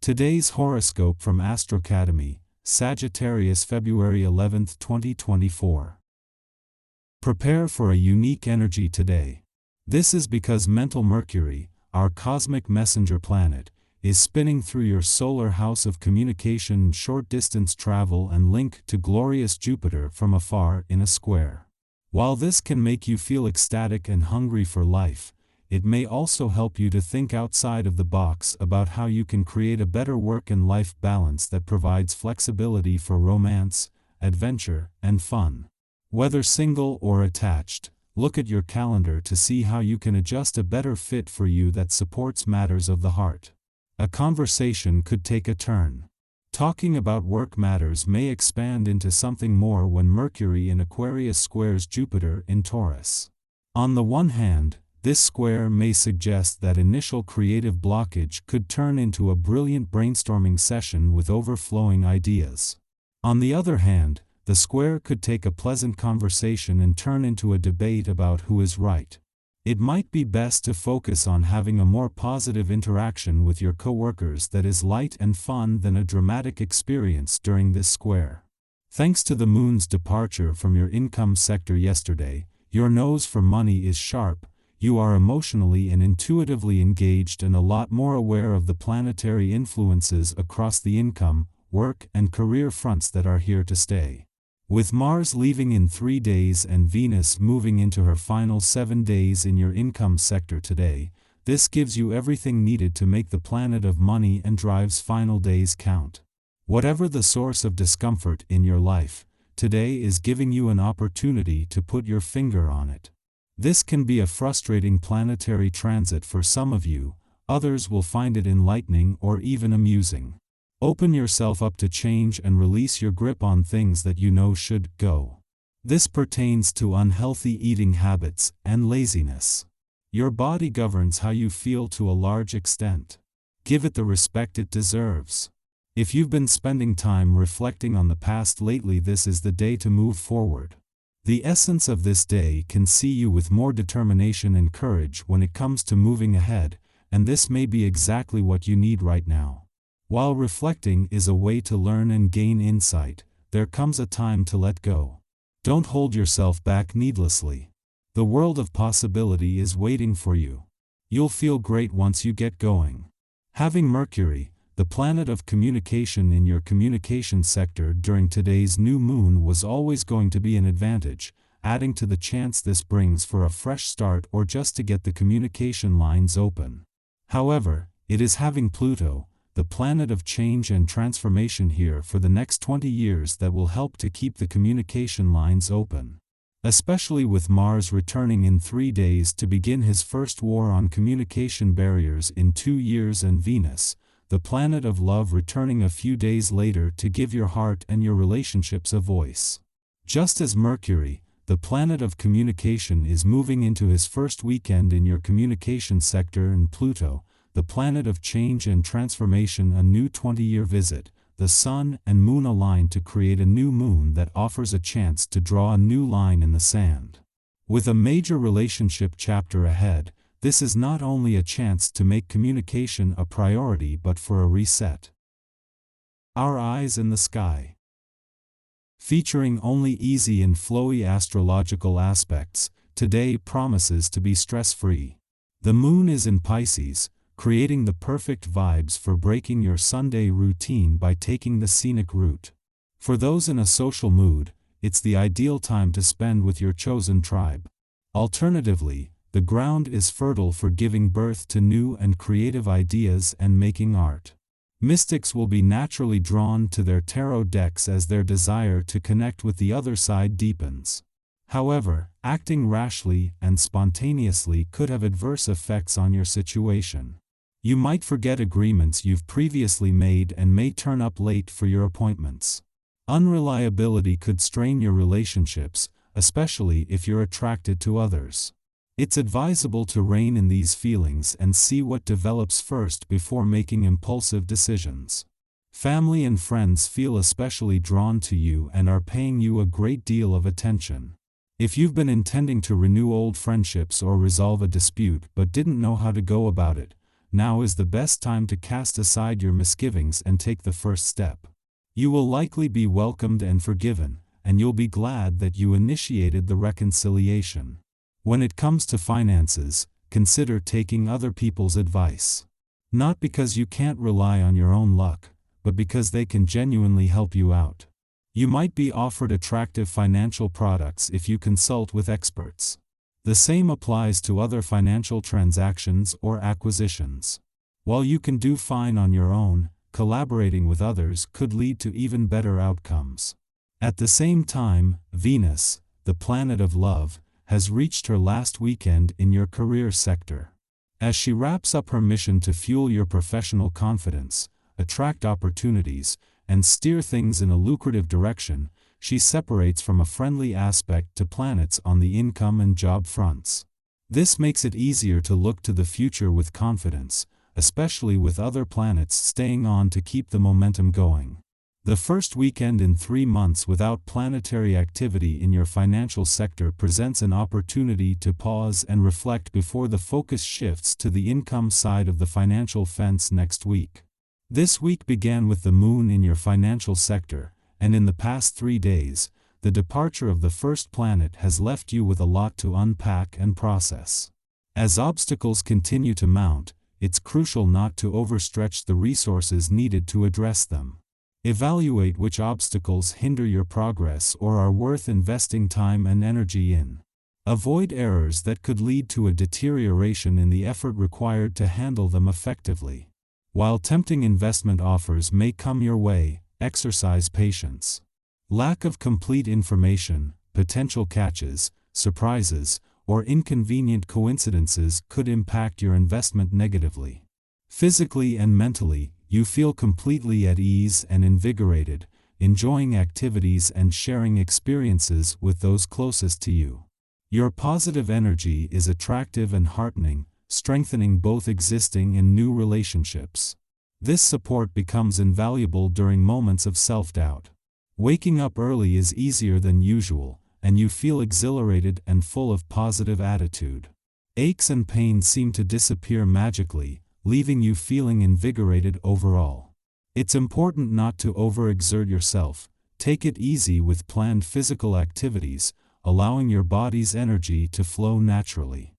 Today's horoscope from AstroCademy, Sagittarius, February 11, 2024. Prepare for a unique energy today. This is because mental Mercury, our cosmic messenger planet, is spinning through your solar house of communication, short-distance travel, and link to glorious Jupiter from afar in a square. While this can make you feel ecstatic and hungry for life, it may also help you to think outside of the box about how you can create a better work and life balance that provides flexibility for romance, adventure, and fun. Whether single or attached, look at your calendar to see how you can adjust a better fit for you that supports matters of the heart. A conversation could take a turn. Talking about work matters may expand into something more when Mercury in Aquarius squares Jupiter in Taurus. On the one hand, this square may suggest that initial creative blockage could turn into a brilliant brainstorming session with overflowing ideas. On the other hand, the square could take a pleasant conversation and turn into a debate about who is right. It might be best to focus on having a more positive interaction with your coworkers that is light and fun than a dramatic experience during this square. Thanks to the moon's departure from your income sector yesterday, your nose for money is sharp. You are emotionally and intuitively engaged and a lot more aware of the planetary influences across the income, work, and career fronts that are here to stay. With Mars leaving in 3 days and Venus moving into her final 7 days in your income sector today, this gives you everything needed to make the planet of money and drive's final days count. Whatever the source of discomfort in your life, today is giving you an opportunity to put your finger on it. This can be a frustrating planetary transit for some of you, others will find it enlightening or even amusing. Open yourself up to change and release your grip on things that you know should go. This pertains to unhealthy eating habits and laziness. Your body governs how you feel to a large extent. Give it the respect it deserves. If you've been spending time reflecting on the past lately, this is the day to move forward. The essence of this day can see you with more determination and courage when it comes to moving ahead, and this may be exactly what you need right now. While reflecting is a way to learn and gain insight, there comes a time to let go. Don't hold yourself back needlessly. The world of possibility is waiting for you. You'll feel great once you get going. Having Mercury, the planet of communication, in your communication sector during today's new moon was always going to be an advantage, adding to the chance this brings for a fresh start or just to get the communication lines open. However, it is having Pluto, the planet of change and transformation, here for the next 20 years that will help to keep the communication lines open. Especially with Mars returning in 3 days to begin his first war on communication barriers in 2 years, and Venus, the planet of love, returning a few days later to give your heart and your relationships a voice. Just as Mercury, the planet of communication, is moving into his first weekend in your communication sector, and Pluto, the planet of change and transformation, a new 20-year visit, the Sun and Moon align to create a new moon that offers a chance to draw a new line in the sand. With a major relationship chapter ahead, this is not only a chance to make communication a priority but for a reset. Our Eyes in the Sky. Featuring only easy and flowy astrological aspects, today promises to be stress-free. The moon is in Pisces, creating the perfect vibes for breaking your Sunday routine by taking the scenic route. For those in a social mood, it's the ideal time to spend with your chosen tribe. Alternatively, the ground is fertile for giving birth to new and creative ideas and making art. Mystics will be naturally drawn to their tarot decks as their desire to connect with the other side deepens. However, acting rashly and spontaneously could have adverse effects on your situation. You might forget agreements you've previously made and may turn up late for your appointments. Unreliability could strain your relationships, especially if you're attracted to others. It's advisable to rein in these feelings and see what develops first before making impulsive decisions. Family and friends feel especially drawn to you and are paying you a great deal of attention. If you've been intending to renew old friendships or resolve a dispute but didn't know how to go about it, now is the best time to cast aside your misgivings and take the first step. You will likely be welcomed and forgiven, and you'll be glad that you initiated the reconciliation. When it comes to finances, consider taking other people's advice. Not because you can't rely on your own luck, but because they can genuinely help you out. You might be offered attractive financial products if you consult with experts. The same applies to other financial transactions or acquisitions. While you can do fine on your own, collaborating with others could lead to even better outcomes. At the same time, Venus, the planet of love, has reached her last weekend in your career sector. As she wraps up her mission to fuel your professional confidence, attract opportunities, and steer things in a lucrative direction, she separates from a friendly aspect to planets on the income and job fronts. This makes it easier to look to the future with confidence, especially with other planets staying on to keep the momentum going. The first weekend in 3 months without planetary activity in your financial sector presents an opportunity to pause and reflect before the focus shifts to the income side of the financial fence next week. This week began with the moon in your financial sector, and in the past 3 days, the departure of the first planet has left you with a lot to unpack and process. As obstacles continue to mount, it's crucial not to overstretch the resources needed to address them. Evaluate which obstacles hinder your progress or are worth investing time and energy in. Avoid errors that could lead to a deterioration in the effort required to handle them effectively. While tempting investment offers may come your way, exercise patience. Lack of complete information, potential catches, surprises, or inconvenient coincidences could impact your investment negatively. Physically and mentally, you feel completely at ease and invigorated, enjoying activities and sharing experiences with those closest to you. Your positive energy is attractive and heartening, strengthening both existing and new relationships. This support becomes invaluable during moments of self-doubt. Waking up early is easier than usual, and you feel exhilarated and full of positive attitude. Aches and pains seem to disappear magically, leaving you feeling invigorated overall. It's important not to overexert yourself. Take it easy with planned physical activities, allowing your body's energy to flow naturally.